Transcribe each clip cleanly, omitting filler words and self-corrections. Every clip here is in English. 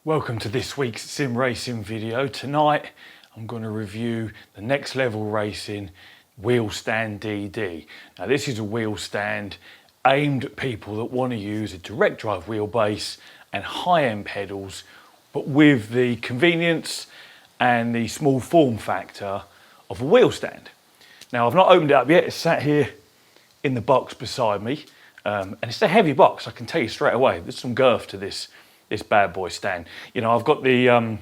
Welcome to this week's sim racing video. Tonight I'm going to review the Next Level Racing wheel stand DD. Now this is a wheel stand aimed at people that want to use a direct drive wheelbase and high-end pedals, but with the convenience and the small form factor of a wheel stand. Now I've not opened it up yet, it's sat here in the box beside me, and it's a heavy box, I can tell you straight away. There's some girth to this bad boy stand. You know, I've got the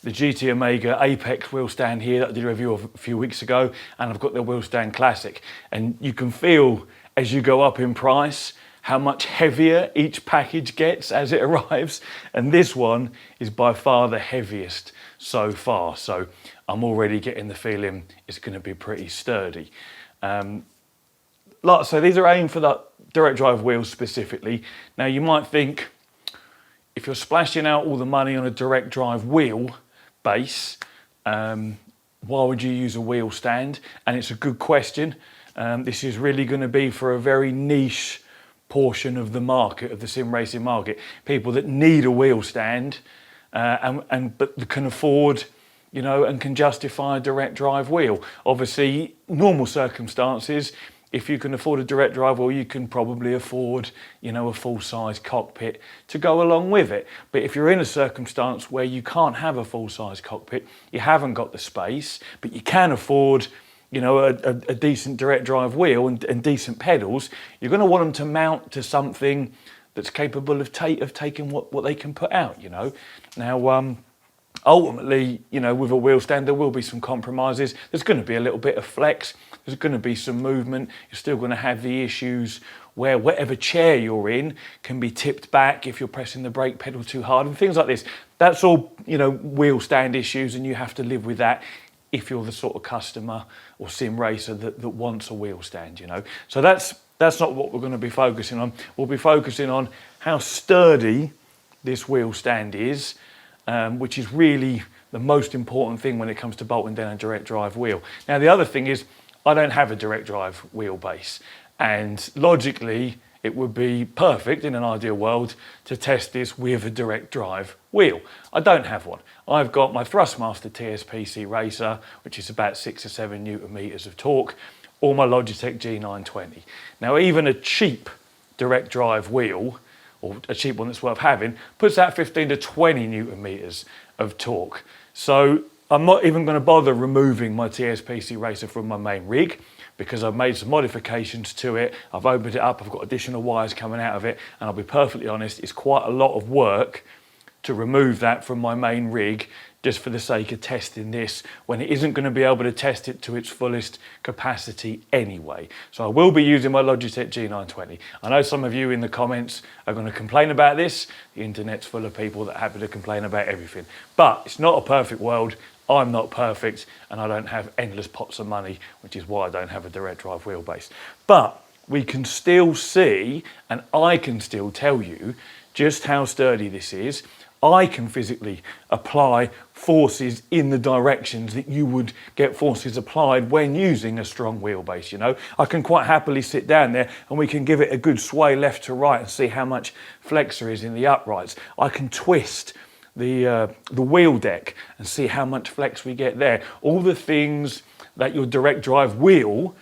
GT Omega Apex wheel stand here that I did a review of a few weeks ago, and I've got the wheel stand Classic. And you can feel as you go up in price how much heavier each package gets as it arrives. And this one is by far the heaviest so far. So I'm already getting the feeling it's going to be pretty sturdy. So these are aimed for the direct drive wheels specifically. Now you might think, if you're splashing out all the money on a direct drive wheel base, why would you use a wheel stand? And it's a good question. This is really going to be for a very niche portion of the market, of the sim racing market. People that need a wheel stand but can afford, you know, and can justify a direct drive wheel. Obviously, normal circumstances, if you can afford a direct drive wheel, you can probably afford, you know, a full-size cockpit to go along with it. But if you're in a circumstance where you can't have a full-size cockpit, you haven't got the space, but you can afford, you know, a decent direct drive wheel and decent pedals, you're going to want them to mount to something that's capable of taking what they can put out, you know. Now, ultimately, you know, with a wheel stand, there will be some compromises. There's going to be a little bit of flex. There's going to be some movement. You're still going to have the issues where whatever chair you're in can be tipped back if you're pressing the brake pedal too hard and things like this. That's all, you know, wheel stand issues, and you have to live with that if you're the sort of customer or sim racer that wants a wheel stand, you know. So that's not what we're going to be focusing on. We'll be focusing on how sturdy this wheel stand is, which is really the most important thing when it comes to bolting down a direct drive wheel. Now, the other thing is, I don't have a direct drive wheelbase, and logically it would be perfect in an ideal world to test this with a direct drive wheel. I don't have one. I've got my Thrustmaster TSPC Racer, which is about 6 or 7 Newton meters of torque, or my Logitech G920. Now, even a cheap direct drive wheel, or a cheap one that's worth having, puts out 15 to 20 Newton meters of torque. So I'm not even going to bother removing my TSPC Racer from my main rig, because I've made some modifications to it. I've opened it up, I've got additional wires coming out of it, and I'll be perfectly honest, it's quite a lot of work to remove that from my main rig just for the sake of testing this when it isn't going to be able to test it to its fullest capacity anyway. So I will be using my Logitech G920. I know some of you in the comments are going to complain about this. The internet's full of people that are happy to complain about everything. But it's not a perfect world. I'm not perfect, and I don't have endless pots of money, which is why I don't have a direct drive wheelbase. But we can still see, and I can still tell you just how sturdy this is. I can physically apply forces in the directions that you would get forces applied when using a strong wheelbase, you know. I can quite happily sit down there and we can give it a good sway left to right and see how much flex there is in the uprights. I can twist the wheel deck and see how much flex we get there. All the things that your direct drive wheel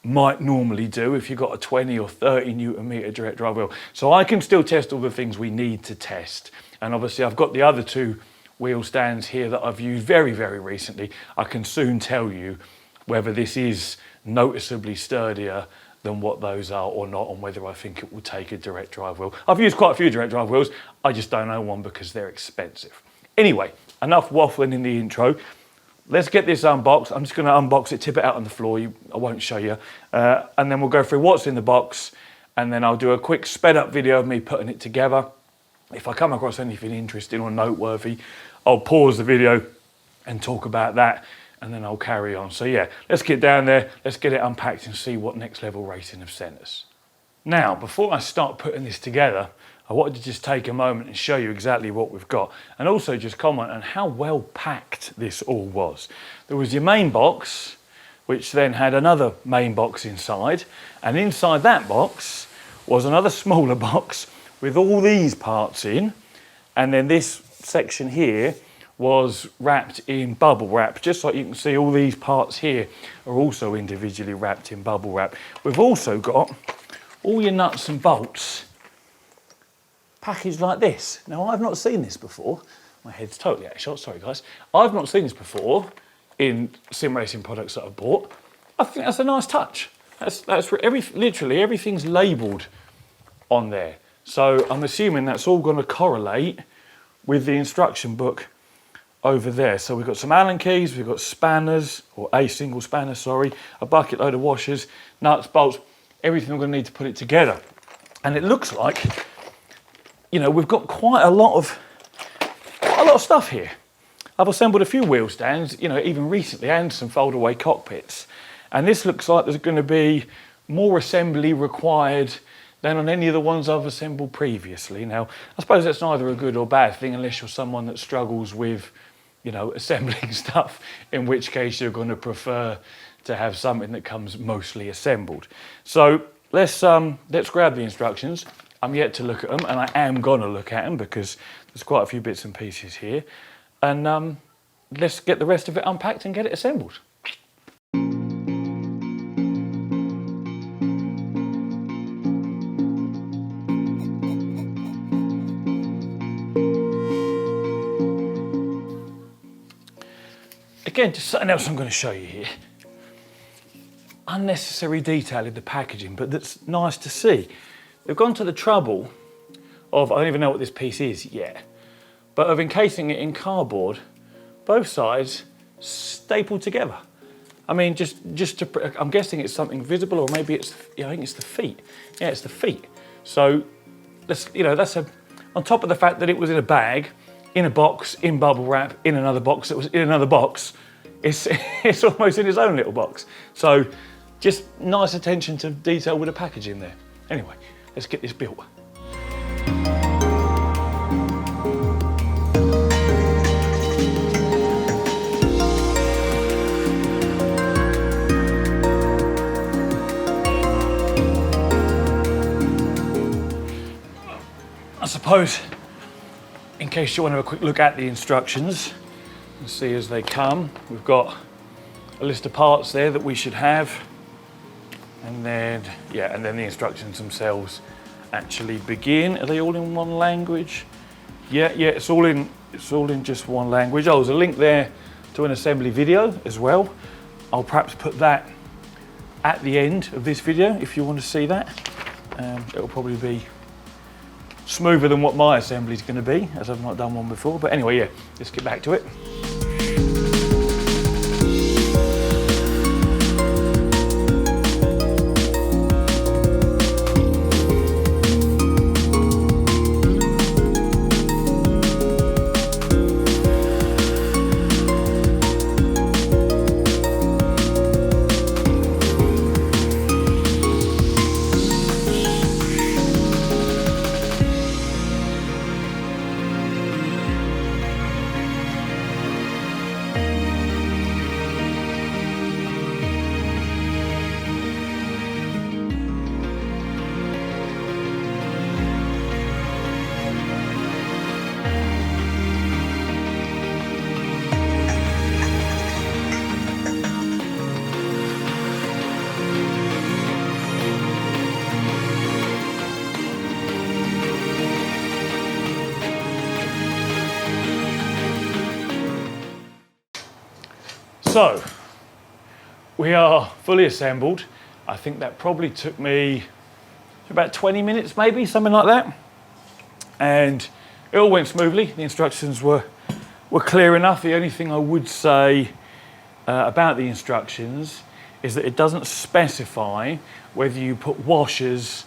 might normally do if you've got a 20 or 30 Newton meter direct drive wheel. So I can still test all the things we need to test. And obviously I've got the other 2 wheel stands here that I've used very, very recently. I can soon tell you whether this is noticeably sturdier than what those are or not, and whether I think it will take a direct drive wheel. I've used quite a few direct drive wheels. I just don't own one because they're expensive. Anyway, enough waffling in the intro. Let's get this unboxed. I'm just going to unbox it, tip it out on the floor. I won't show you. And then we'll go through what's in the box, and then I'll do a quick sped up video of me putting it together. If I come across anything interesting or noteworthy, I'll pause the video and talk about that, and then I'll carry on. So yeah, let's get down there, let's get it unpacked and see what Next Level Racing have sent us. Now, before I start putting this together, I wanted to just take a moment and show you exactly what we've got, and also just comment on how well packed this all was. There was your main box, which then had another main box inside, and inside that box was another smaller box with all these parts in, and then this section here was wrapped in bubble wrap, just like you can see all these parts here are also individually wrapped in bubble wrap. We've also got all your nuts and bolts packaged like this. Now, I've not seen this before. My head's totally out of shot, sorry guys. I've not seen this before in sim racing products that I've bought. I think that's a nice touch. Literally everything's labelled on there. So I'm assuming that's all going to correlate with the instruction book over there. So we've got some Allen keys, we've got spanners, or a single spanner, sorry, a bucket load of washers, nuts, bolts, everything we're going to need to put it together. And it looks like, you know, we've got quite a lot of stuff here. I've assembled a few wheel stands, you know, even recently, and some fold-away cockpits. And this looks like there's going to be more assembly required than on any of the ones I've assembled previously. Now, I suppose that's neither a good or bad thing unless you're someone that struggles with, you know, assembling stuff, in which case you're going to prefer to have something that comes mostly assembled. So let's grab the instructions. I'm yet to look at them, and I am going to look at them because there's quite a few bits and pieces here. And let's get the rest of it unpacked and get it assembled. Again, just something else I'm going to show you here. Unnecessary detail in the packaging, but that's nice to see. They've gone to the trouble of, I don't even know what this piece is yet, but of encasing it in cardboard, both sides stapled together. I mean, just to, I'm guessing it's something visible, or maybe it's, I think it's the feet. Yeah, it's the feet. So, that's on top of the fact that it was in a bag, in a box, in bubble wrap, in another box that was in another box, it's almost in its own little box. So, just nice attention to detail with the packaging there. Anyway, let's get this built. I suppose, in case you want to have a quick look at the instructions and see as they come, we've got a list of parts there that we should have, and then the instructions themselves actually begin. Are they all in one language? Yeah, it's all in just one language. Oh, there's a link there to an assembly video as well. I'll perhaps put that at the end of this video if you want to see that. It'll probably be smoother than what my assembly is going to be, as I've not done one before. But anyway, yeah, let's get back to it. So, we are fully assembled. I think that probably took me about 20 minutes maybe, something like that. And it all went smoothly. The instructions were clear enough. The only thing I would say about the instructions is that it doesn't specify whether you put washers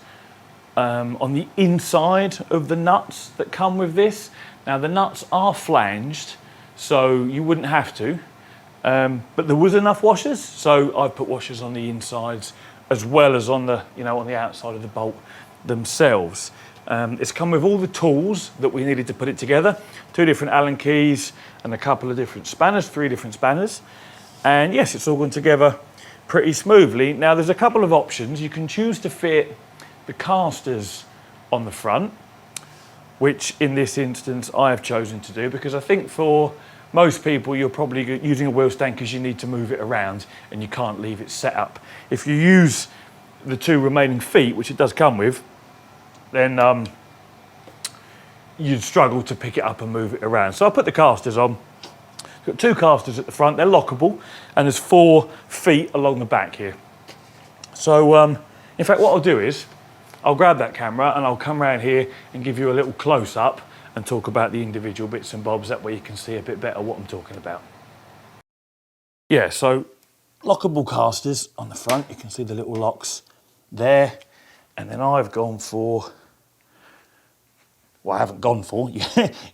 on the inside of the nuts that come with this. Now the nuts are flanged, so you wouldn't have to. But there was enough washers, so I put washers on the insides as well as on the, on the outside of the bolt themselves. It's come with all the tools that we needed to put it together. 2 different Allen keys and a couple of different spanners, 3 different spanners. And yes, it's all gone together pretty smoothly. Now there's a couple of options. You can choose to fit the casters on the front, which in this instance I have chosen to do, because I think for most people you're probably using a wheel stand because you need to move it around and you can't leave it set up. If you use the 2 remaining feet, which it does come with, then you'd struggle to pick it up and move it around. So I put the casters on. It's got 2 casters at the front, they're lockable, and there's 4 feet along the back here. So in fact what I'll do is, I'll grab that camera and I'll come around here and give you a little close-up and talk about the individual bits and bobs, that way you can see a bit better what I'm talking about. Yeah, so lockable casters on the front, you can see the little locks there, and then I've gone for, well I haven't gone for,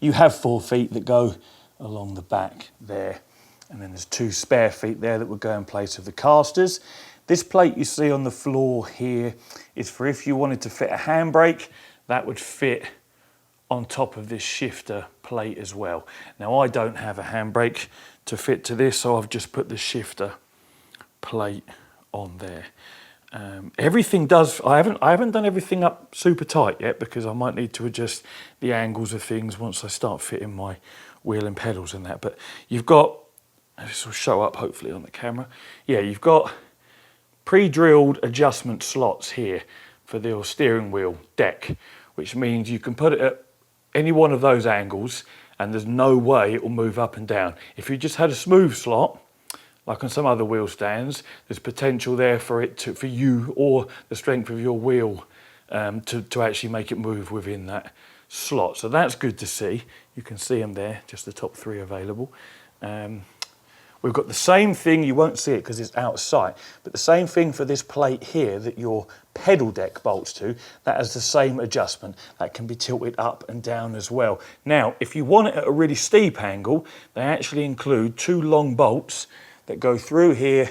you have 4 feet that go along the back there, and then there's 2 spare feet there that would go in place of the casters. This plate you see on the floor here is for if you wanted to fit a handbrake, that would fit on top of this shifter plate as well. Now I don't have a handbrake to fit to this, so I've just put the shifter plate on there. Everything does, I haven't done everything up super tight yet, because I might need to adjust the angles of things once I start fitting my wheel and pedals and that. But you've got, this will show up hopefully on the camera, yeah, you've got pre-drilled adjustment slots here for the steering wheel deck, which means you can put it at any one of those angles and there's no way it will move up and down. If you just had a smooth slot, like on some other wheel stands, there's potential there for it to, for you or the strength of your wheel to actually make it move within that slot. So that's good to see. You can see them there, just the top 3 available. We've got the same thing, you won't see it because it's out of sight, but the same thing for this plate here that your pedal deck bolts to, that has the same adjustment. That can be tilted up and down as well. Now, if you want it at a really steep angle, they actually include 2 long bolts that go through here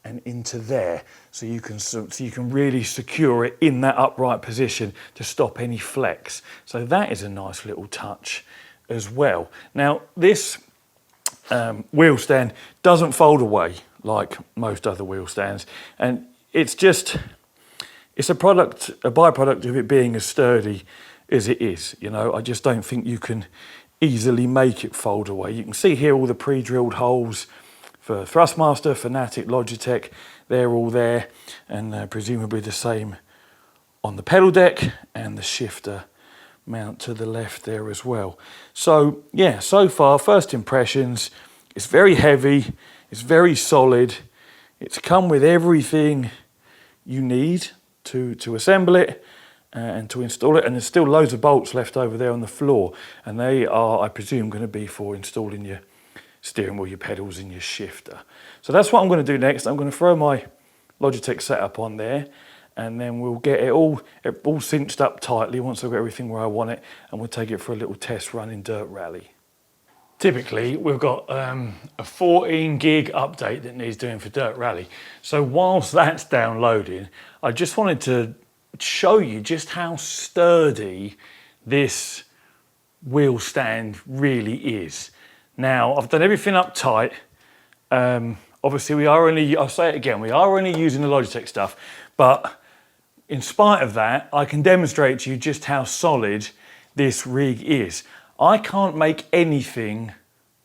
and into there. So you can really secure it in that upright position to stop any flex. So that is a nice little touch as well. Now, this wheel stand doesn't fold away like most other wheel stands, and it's a byproduct of it being as sturdy as it is. You know, I just don't think you can easily make it fold away. You can see here all the pre-drilled holes for Thrustmaster, Fanatic, Logitech, they're all there, and presumably the same on the pedal deck and the shifter mount to the left there as well. So yeah, so far, first impressions, it's very heavy, it's very solid, it's come with everything you need to assemble it and to install it, and there's still loads of bolts left over there on the floor, and they are, I presume, going to be for installing your steering wheel, your pedals and your shifter. So that's what I'm going to do next. I'm going to throw my Logitech setup on there, and then we'll get it all cinched up tightly once I've got everything where I want it, and we'll take it for a little test run in Dirt Rally. Typically, we've got a 14 gig update that needs doing for Dirt Rally. So whilst that's downloading, I just wanted to show you just how sturdy this wheel stand really is. Now, I've done everything up tight. Obviously, I'll say it again, we are only using the Logitech stuff, but in spite of that, I can demonstrate to you just how solid this rig is. I can't make anything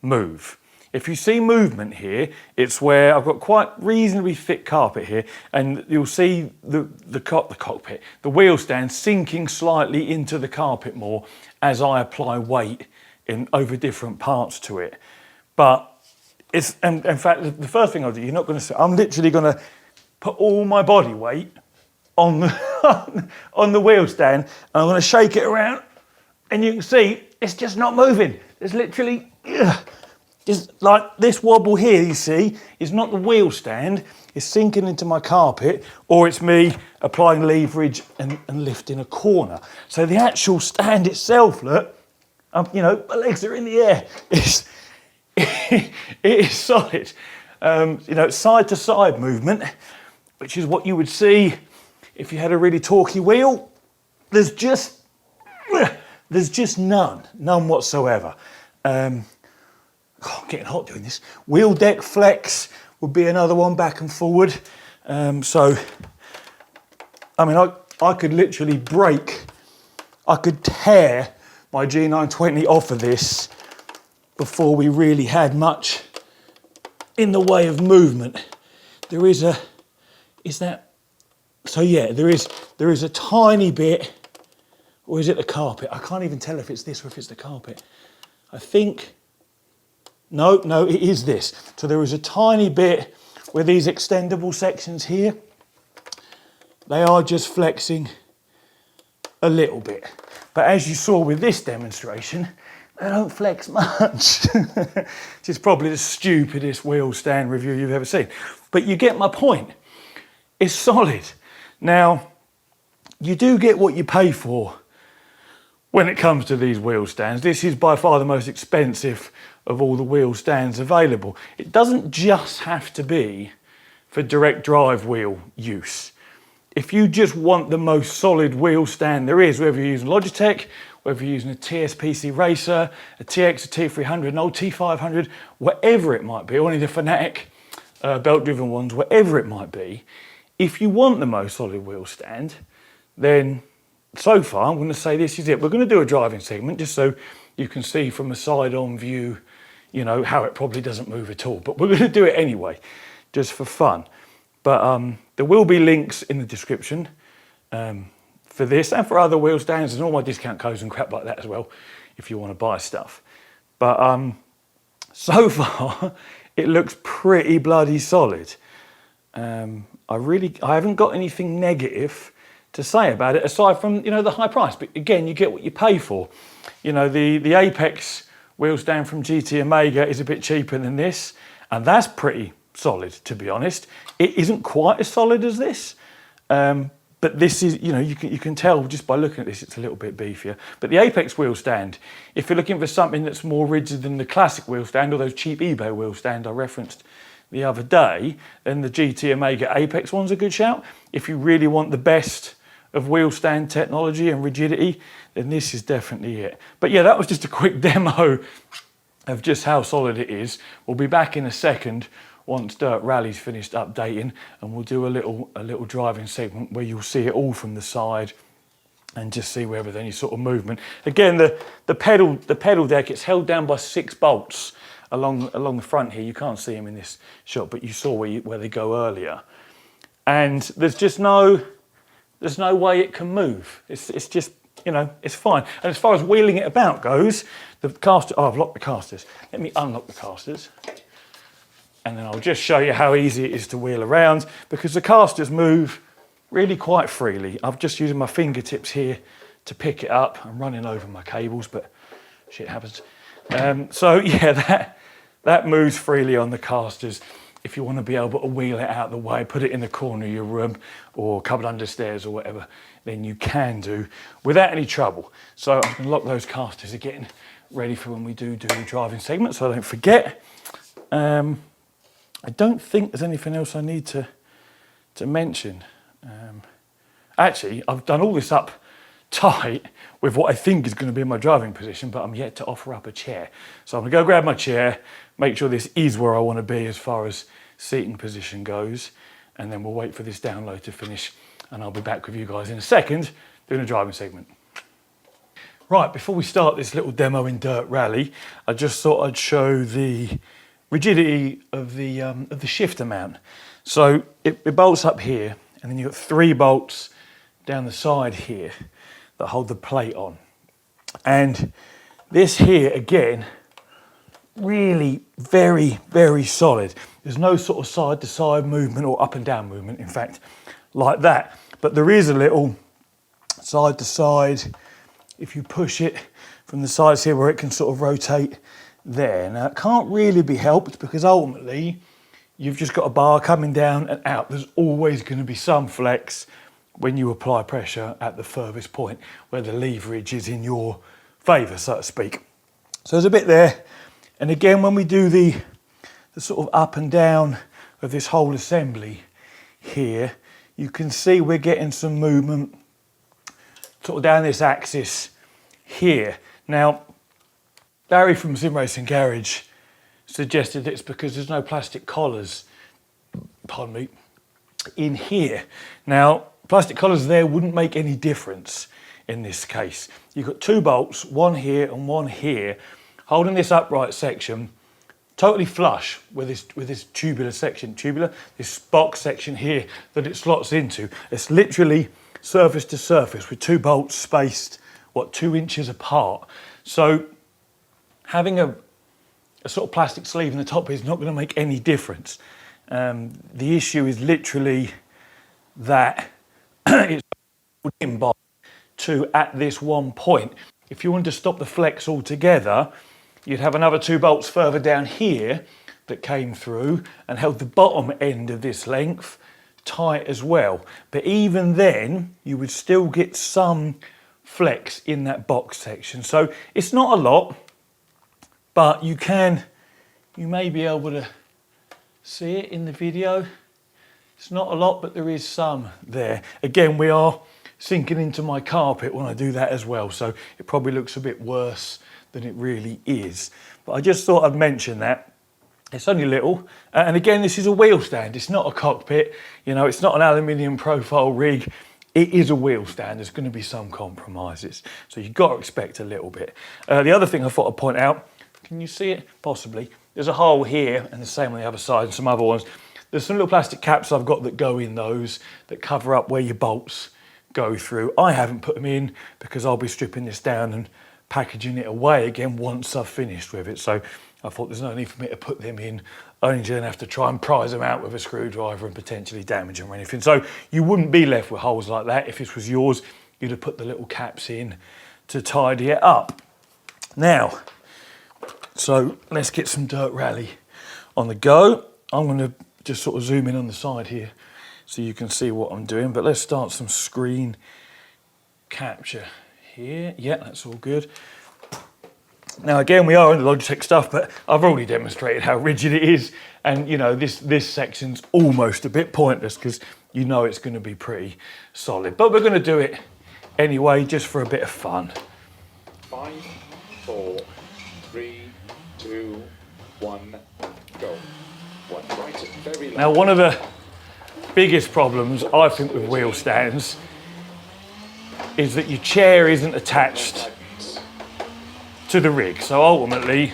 move. If you see movement here, it's where I've got quite reasonably thick carpet here, and you'll see the cockpit, the wheel stand sinking slightly into the carpet more as I apply weight over different parts to it. But it's, and in fact, the first thing I'll do, you're not going to see, I'm literally going to put all my body weight on the wheel stand, and I'm going to shake it around, and you can see it's just not moving. There's literally just like this wobble here, you see, is not the wheel stand, it's sinking into my carpet, or it's me applying leverage and lifting a corner. So the actual stand itself, look, you know, my legs are in the air. It is solid. You know, side to side movement, which is what you would see if you had a really torquey wheel. There's just none whatsoever. I'm getting hot doing this. Wheel deck flex would be another one, back and forward. So, I mean, I could literally break, I could tear my G920 off of this before we really had much in the way of movement. There is a, is that, so yeah, there is a tiny bit, or is it the carpet? I can't even tell if it's this or if it's the carpet. I think, no, it is this. So there is a tiny bit where these extendable sections here, they are just flexing a little bit. But as you saw with this demonstration, they don't flex much. Which is probably the stupidest wheel stand review you've ever seen. But you get my point. It's solid. Now, you do get what you pay for when it comes to these wheel stands. This is by far the most expensive of all the wheel stands available. It doesn't just have to be for direct drive wheel use. If you just want the most solid wheel stand there is, whether you're using Logitech, whether you're using a TSPC Racer, a TX, a T300, an old T500, whatever it might be, or any of the Fanatic belt-driven ones, whatever it might be, if you want the most solid wheel stand, then so far I'm going to say this is it. We're going to do a driving segment just so you can see from a side-on view, you know, how it probably doesn't move at all. But we're going to do it anyway, just for fun. But there will be links in the description for this and for other wheel stands and all my discount codes and crap like that as well, if you want to buy stuff. But so far, it looks pretty bloody solid. I haven't got anything negative to say about it aside from, you know, the high price. But again, you get what you pay for. You know, the Apex wheel stand from GT Omega is a bit cheaper than this, and that's pretty solid, to be honest. It isn't quite as solid as this, but this is, you know, you can tell just by looking at this, it's a little bit beefier. But the Apex wheel stand, if you're looking for something that's more rigid than the classic wheel stand or those cheap eBay wheel stand I referenced the other day, then the GT Omega Apex one's a good shout. If you really want the best of wheel stand technology and rigidity, then this is definitely it. But yeah, that was just a quick demo of just how solid it is. We'll be back in a second once Dirt Rally's finished updating, and we'll do a little driving segment where you'll see it all from the side and just see whether there's any sort of movement. Again, the pedal deck, it's held down by 6 bolts along the front here. You can't see them in this shot, but you saw where they go earlier. And there's just no way it can move. It's just, you know, it's fine. And as far as wheeling it about goes, the caster, oh, I've locked the casters. Let me unlock the casters. And then I'll just show you how easy it is to wheel around, because the casters move really quite freely. I'm just using my fingertips here to pick it up. I'm running over my cables, but shit happens. So yeah, that moves freely on the casters. If you want to be able to wheel it out the way, put it in the corner of your room or cupboard under stairs or whatever, then you can do without any trouble. So I'm going to lock those casters again, ready for when we do the driving segment, so I don't forget. I don't think there's anything else I need to mention. Actually, I've done all this up tight with what I think is going to be my driving position, but I'm yet to offer up a chair. So I'm going to go grab my chair, make sure this is where I want to be as far as seating position goes, and then we'll wait for this download to finish, and I'll be back with you guys in a second doing a driving segment. Right, before we start this little demo in Dirt Rally, I just thought I'd show the rigidity of the shifter mount. So it bolts up here, and then you've got 3 bolts down the side here that hold the plate on. And this here, again, really very, very solid. There's no sort of side to side movement or up and down movement, in fact, like that. But there is a little side to side, if you push it from the sides here, where it can sort of rotate there. Now, it can't really be helped because ultimately you've just got a bar coming down and out. There's always going to be some flex when you apply pressure at the furthest point where the leverage is in your favour, so to speak. So there's a bit there. And again, when we do the sort of up and down of this whole assembly here, you can see we're getting some movement sort of down this axis here. Now, Barry from Sim Racing Garage suggested it's because there's no plastic collars, pardon me, in here. Now, plastic collars there wouldn't make any difference in this case. You've got 2 bolts, one here and one here, holding this upright section totally flush with this tubular section. This box section here that it slots into. It's literally surface to surface with 2 bolts spaced, 2 inches apart. So having a sort of plastic sleeve in the top is not going to make any difference. The issue is literally that it's pulled in by 2 at this one point. If you wanted to stop the flex altogether, you'd have another 2 bolts further down here that came through and held the bottom end of this length tight as well. But even then, you would still get some flex in that box section. So it's not a lot, but you may be able to see it in the video. It's not a lot, but there is some there. Again, we are sinking into my carpet when I do that as well, so it probably looks a bit worse than it really is. But I just thought I'd mention that. It's only little, and again, this is a wheel stand. It's not a cockpit, you know, it's not an aluminium profile rig. It is a wheel stand. There's going to be some compromises, so you've got to expect a little bit. The other thing I thought I'd point out, can you see it? Possibly. There's a hole here, and the same on the other side, and some other ones. There's some little plastic caps I've got that go in those, that cover up where your bolts go through. I haven't put them in because I'll be stripping this down and packaging it away again once I've finished with it. So I thought there's no need for me to put them in, only to then have to try and prise them out with a screwdriver and potentially damage them or anything. So you wouldn't be left with holes like that. If this was yours, you'd have put the little caps in to tidy it up. Now, so let's get some dirt rally on the go. I'm going to just sort of zoom in on the side here so you can see what I'm doing, but let's start some screen capture here. Yeah, that's all good. Now again, we are on the Logitech stuff, but I've already demonstrated how rigid it is, and you know, this section's almost a bit pointless because you know it's going to be pretty solid, but we're going to do it anyway just for a bit of fun. 5, 4, 3, 2, 1, go. One right, very low. Now, one of the biggest problems I think with wheel stands is that your chair isn't attached to the rig. So ultimately,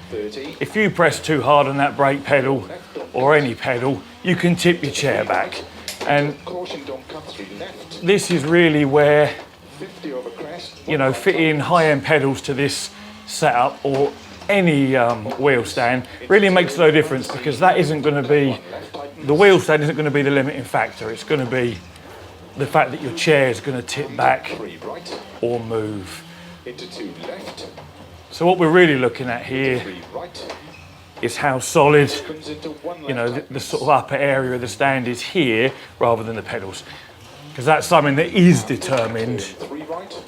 30. if you press too hard on that brake pedal or any pedal, you can tip your chair back. And Caution, don't cut through left. this is really where, 50 over crest. you know, fitting high-end pedals to this setup or any wheel stand really makes no difference, because that isn't going to be, the wheel stand isn't going to be the limiting factor. It's going to be the fact that your chair is going to tip back 3 right. or move. Into 2 left. So what we're really looking at here 3 right. is how solid, Comes into 1 left. you know, the sort of upper area of the stand is here rather than the pedals, because that's something that is determined 3 right.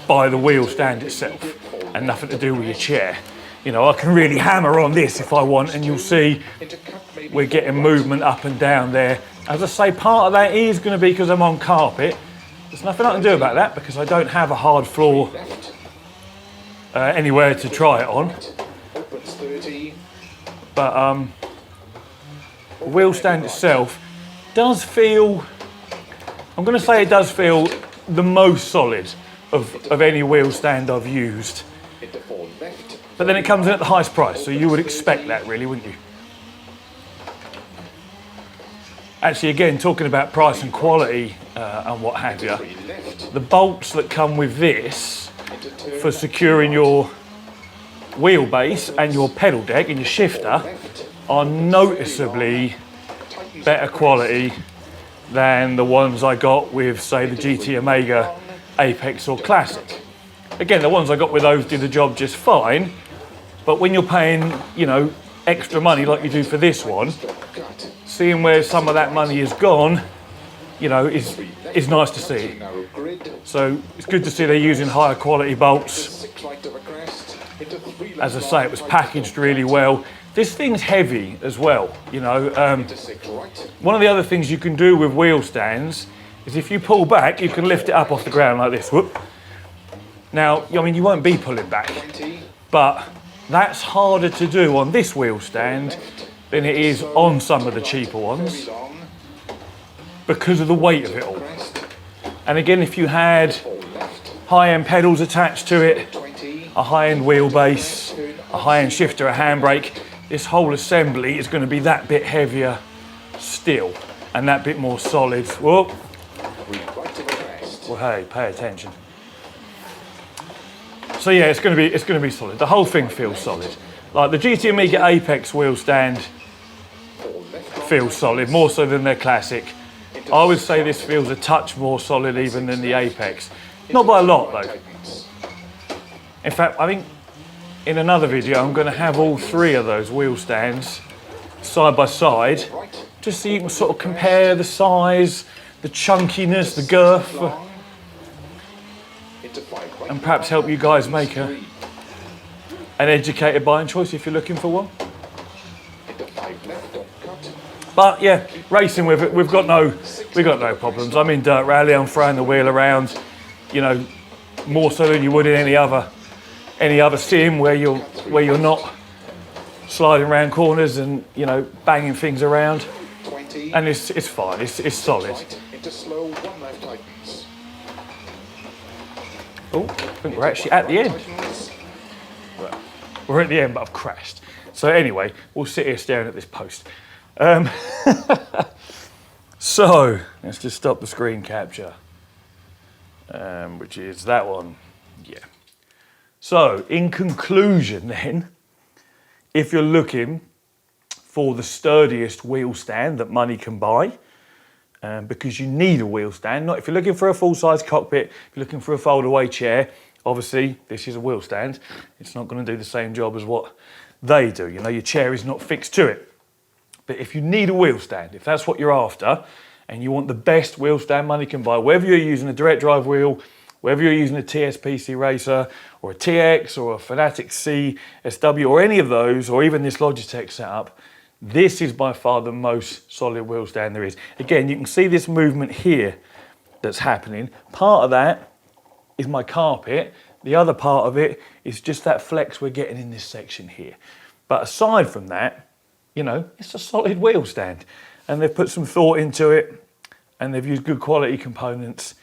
by the wheel stand itself and nothing to do with your chair. You know, I can really hammer on this if I want, and you'll see Into cut maybe we're getting movement up and down there. As I say, part of that is going to be because I'm on carpet. There's nothing I can do about that because I don't have a hard floor left. anywhere to try it on. Opens 30. But the wheel stand itself does feel, I'm going to say it does feel the most solid of any wheel stand I've used. Into 4 left. But then it comes in at the highest price, so you would expect that really, wouldn't you? Actually, again, talking about price and quality and what have you, 3 left. the bolts that come with this Into 2 for securing your wheelbase and your pedal deck and your shifter are noticeably better quality than the ones I got with, say, the GT Omega, Apex or Classic. Again, the ones I got with those did the job just fine, but when you're paying, you know, extra money like you do for this one, cut. seeing where some of that money is gone, you know, is nice to see. Narrow grid. So it's good to see they're using higher quality bolts. 6 right over crest. Into 3 left. As I say, it was packaged really well. This thing's heavy as well, you know. Into 6 right. One of the other things you can do with wheel stands is if you pull back, you can lift it up off the ground like this. Whoop. Now, I mean, you won't be pulling back, 20. but that's harder to do on this wheel stand than it is on some of the cheaper ones Very long. because of the weight of it all. Crest. And again, if you had 4 left. high-end pedals attached to it, 20. a high-end wheelbase, a high-end shifter, a handbrake. This whole assembly is going to be that bit heavier still and that bit more solid. Whoa. Right to the crest. Well, hey, pay attention. So yeah, it's going to be solid. The whole thing feels solid. Like the GT Amiga Apex wheel stand feels solid, more so than their classic. I would say this feels a touch more solid even than the Apex. Not by a lot though. In fact, I think in another video I'm going to have all three of those wheel stands side by side, just so you can sort of compare the size, the chunkiness, the girth, and perhaps help you guys make an educated buying choice if you're looking for one. But yeah, racing with it, we've got no problems. I'm in dirt rally, I'm throwing the wheel around, you know, more so than you would in any other sim where you're not sliding around corners and, you know, banging things around. And it's fine, it's solid. Into slow, one left tightens. Oh, I think we're actually at the end. We're at the end, but I've crashed. So anyway, we'll sit here staring at this post. So let's just stop the screen capture, which is that one. Yeah. So in conclusion then, if you're looking for the sturdiest wheel stand that money can buy, because you need a wheel stand, not if you're looking for a full-size cockpit, if you're looking for a fold-away chair, obviously this is a wheel stand. It's not going to do the same job as what they do. You know, your chair is not fixed to it. But if you need a wheel stand, if that's what you're after, and you want the best wheel stand money can buy, whether you're using a direct drive wheel, whether you're using a TSPC Racer, or a TX, or a Fanatic C SW, or any of those, or even this Logitech setup, this is by far the most solid wheel stand there is. Again, you can see this movement here that's happening. Part of that is my carpet. The other part of it is just that flex we're getting in this section here. But aside from that, you know, it's a solid wheel stand. And they've put some thought into it, and they've used good quality components.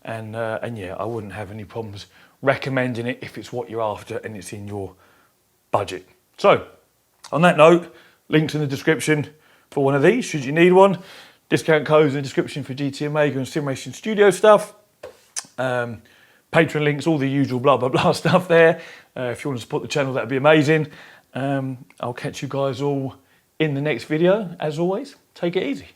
And yeah, I wouldn't have any problems recommending it if it's what you're after and it's in your budget. So, on that note, links in the description for one of these, should you need one. Discount codes in the description for GT Amiga and Sim Racing Studio stuff. Patreon links, all the usual blah, blah, blah stuff there. If you want to support the channel, that'd be amazing. I'll catch you guys all in the next video. As always, take it easy.